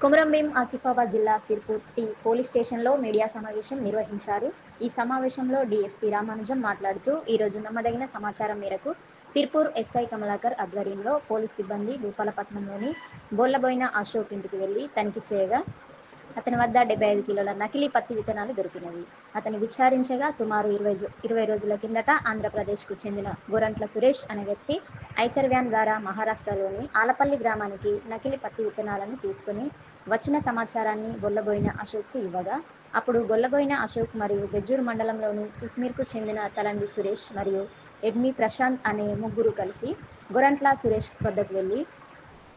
కొమరంభీం ఆసిఫాబాద్ జిల్లా సిర్పూర్ పోలీస్ స్టేషన్లో మీడియా సమావేశం నిర్వహించారు. ఈ సమావేశంలో డీఎస్పీ రామానుజం మాట్లాడుతూ, ఈరోజు నమ్మదగిన సమాచారం మేరకు సిర్పూర్ ఎస్ఐ కమలాకర్ ఆధ్వర్యంలో పోలీస్ సిబ్బంది భూపాలపట్నంలోని బోళ్లబోయిన అశోక్ ఇంటికి వెళ్లి తనిఖీ చేయగా అతని వద్ద 75 కిలోల నకిలీ పత్తి విత్తనాలు దొరికినవి. అతను విచారించగా సుమారు 20 రోజుల కిందట ఆంధ్రప్రదేశ్కు చెందిన గోరంట్ల సురేష్ అనే వ్యక్తి ఐచర్ వ్యాన్ ద్వారా మహారాష్ట్రలోని ఆలపల్లి గ్రామానికి నకిలీ పత్తి విత్తనాలను తీసుకుని వచ్చిన సమాచారాన్ని గొల్లబోయిన అశోక్కు ఇవ్వగా, అప్పుడు గొల్లబోయిన అశోక్ మరియు బెజ్జూర్ మండలంలోని సుస్మీర్కు చెందిన తలండి సురేష్ మరియు ఎడ్మి ప్రశాంత్ అనే ముగ్గురు కలిసి గోరంట్ల సురేష్ వద్దకు వెళ్లి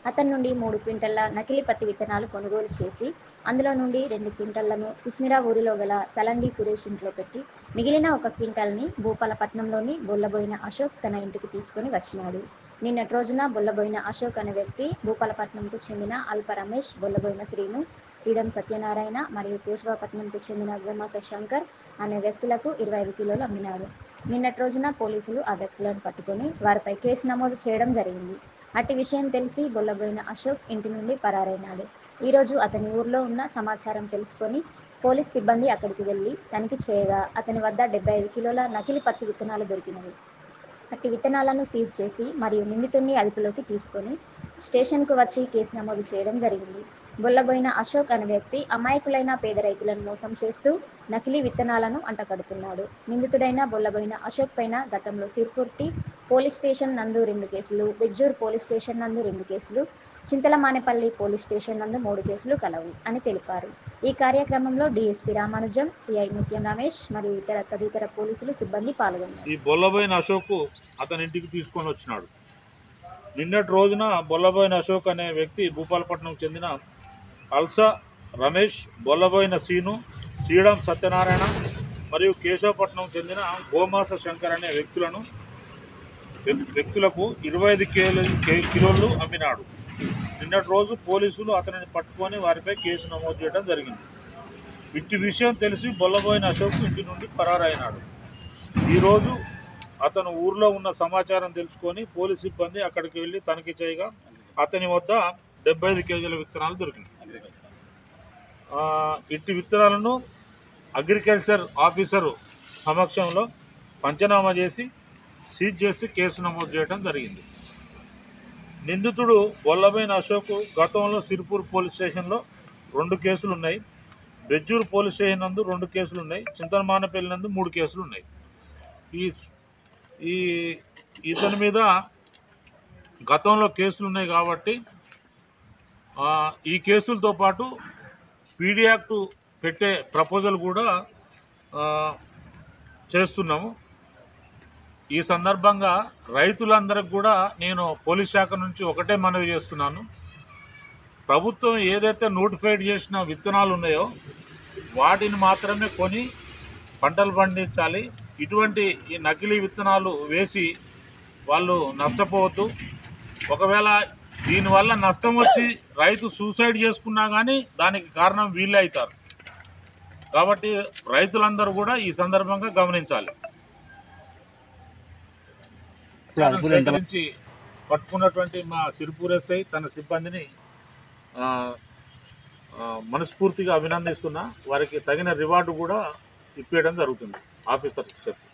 అతని నుండి 3 క్వింటళ్ల నకిలీ పత్తి విత్తనాలు కొనుగోలు చేసి అందులో నుండి 2 క్వింటళ్లను సిస్మిరా ఊరిలో గల తలండి సురేష్ ఇంట్లో పెట్టి మిగిలిన 1 క్వింటాల్ని భూపాలపట్నంలోని బొల్లబోయిన అశోక్ తన ఇంటికి తీసుకుని వచ్చినాడు. నిన్నటి రోజున బొల్లబోయిన అశోక్ అనే వ్యక్తి భూపాలపట్నంకు చెందిన అల్ప రమేష్, బొల్లబోయిన శ్రీను, సీడం సత్యనారాయణ మరియు కేశవపట్నంకు చెందిన గోమాస శంకర్ అనే వ్యక్తులకు 25 కిలోలు అమ్మినాడు. నిన్నటి రోజున పోలీసులు ఆ వ్యక్తులను పట్టుకొని వారిపై కేసు నమోదు చేయడం జరిగింది. అట్టి విషయం తెలిసి బొల్లబోయిన అశోక్ ఇంటి నుండి పరారైనాడు. ఈరోజు అతని ఊర్లో ఉన్న సమాచారం తెలుసుకొని పోలీస్ సిబ్బంది అక్కడికి వెళ్లి తనిఖీ చేయగా అతని వద్ద 75 కిలోల నకిలీ పత్తి విత్తనాలు దొరికినవి. అట్టి విత్తనాలను సీజ్ చేసి మరియు నిందితుడిని అదుపులోకి తీసుకొని స్టేషన్కు వచ్చి కేసు నమోదు చేయడం జరిగింది. బొల్లబోయిన అశోక్ అనే వ్యక్తి అమాయకులైన పేద రైతులను మోసం చేస్తూ నకిలీ విత్తనాలను అంటకడుతున్నాడు. నిందితుడైన బొల్లబోయిన అశోక్ పైన గతంలో సిర్పూర్ పోలీస్ స్టేషన్ నందు 2 కేసులు, బెజ్జూర్ పోలీస్ స్టేషన్ నందు 2 కేసులు, చింతలమానేపల్లి పోలీస్ స్టేషన్ నందు 3 కేసులు కలవు అని తెలిపారు. ఈ కార్యక్రమంలో డీఎస్పీ రామానుజం, సిఐ ముత్యం రమేష్ మరియు తదితర పోలీసులు సిబ్బంది పాల్గొన్నారు. ఈ బొల్లబోయిన అశోక్ అతని ఇంటికి తీసుకొని వచ్చినాడు. నిన్నటి రోజున బొల్లబోయిన అశోక్ అనే వ్యక్తి భూపాలపట్నంకు చెందిన అల్స రమేష్, బొల్లబోయిన సీను, సీడం సత్యనారాయణ మరియు కేశవపట్నం చెందిన గోమాస శంకర్ అనే వ్యక్తులకు 25 కిలోలు అమ్మినాడు. నిన్నటి రోజు పోలీసులు అతనిని పట్టుకొని వారిపై కేసు నమోదు చేయడం జరిగింది. ఇట్టి విషయం తెలిసి బొల్లబోయిన అశోక్ ఇంటి నుండి పరారైనాడు. ఈరోజు అతను ఊర్లో ఉన్న సమాచారం తెలుసుకొని పోలీస్ సిబ్బంది అక్కడికి వెళ్ళి తనిఖీ చేయగా అతని వద్ద 75 కేజీల విత్తనాలు దొరికినాయి. ఇట్టి విత్తనాలను అగ్రికల్చర్ ఆఫీసరు సమక్షంలో పంచనామా చేసి సీజ్ చేసి కేసు నమోదు చేయడం జరిగింది. నిందితుడు బొల్లబోయిన అశోక్ గతంలో సిర్పూర్ పోలీస్ స్టేషన్లో 2 కేసులు ఉన్నాయి, బెజ్జూర్ పోలీస్ స్టేషన్ నందు 2 కేసులు ఉన్నాయి, చింతలమానేపల్లి నందు 3 కేసులు ఉన్నాయి. ఇతని మీద గతంలో కేసులు ఉన్నాయి కాబట్టి ఈ కేసులతో పాటు పీడీ యాక్ట్ పెట్టే ప్రపోజల్ కూడా చేస్తున్నాము. ఈ సందర్భంగా రైతులందరికి కూడా నేను పోలీస్ శాఖ నుంచి ఒకటే మనవి చేస్తున్నాను. ప్రభుత్వం ఏదైతే నోటిఫైడ్ చేసిన విత్తనాలు ఉన్నాయో వాటిని మాత్రమే కొని పంటలు పండించాలి. ఇటువంటి ఈ నకిలీ విత్తనాలు వేసి వాళ్ళు నష్టపోవద్దు. ఒకవేళ దీనివల్ల నష్టం వచ్చి రైతు సూసైడ్ చేసుకున్నా కానీ దానికి కారణం వీళ్ళే అవుతారు. కాబట్టి రైతులందరూ కూడా ఈ సందర్భంగా గమనించాలి. సేకరించి పట్టుకున్నటువంటి మా సిర్పూర్ ఎస్ఐ తన సిబ్బందిని మనస్ఫూర్తిగా అభినందిస్తున్నా. వారికి తగిన రివార్డు కూడా ఇప్పించడం జరుగుతుంది ఆఫీసర్స్ చెప్తారు.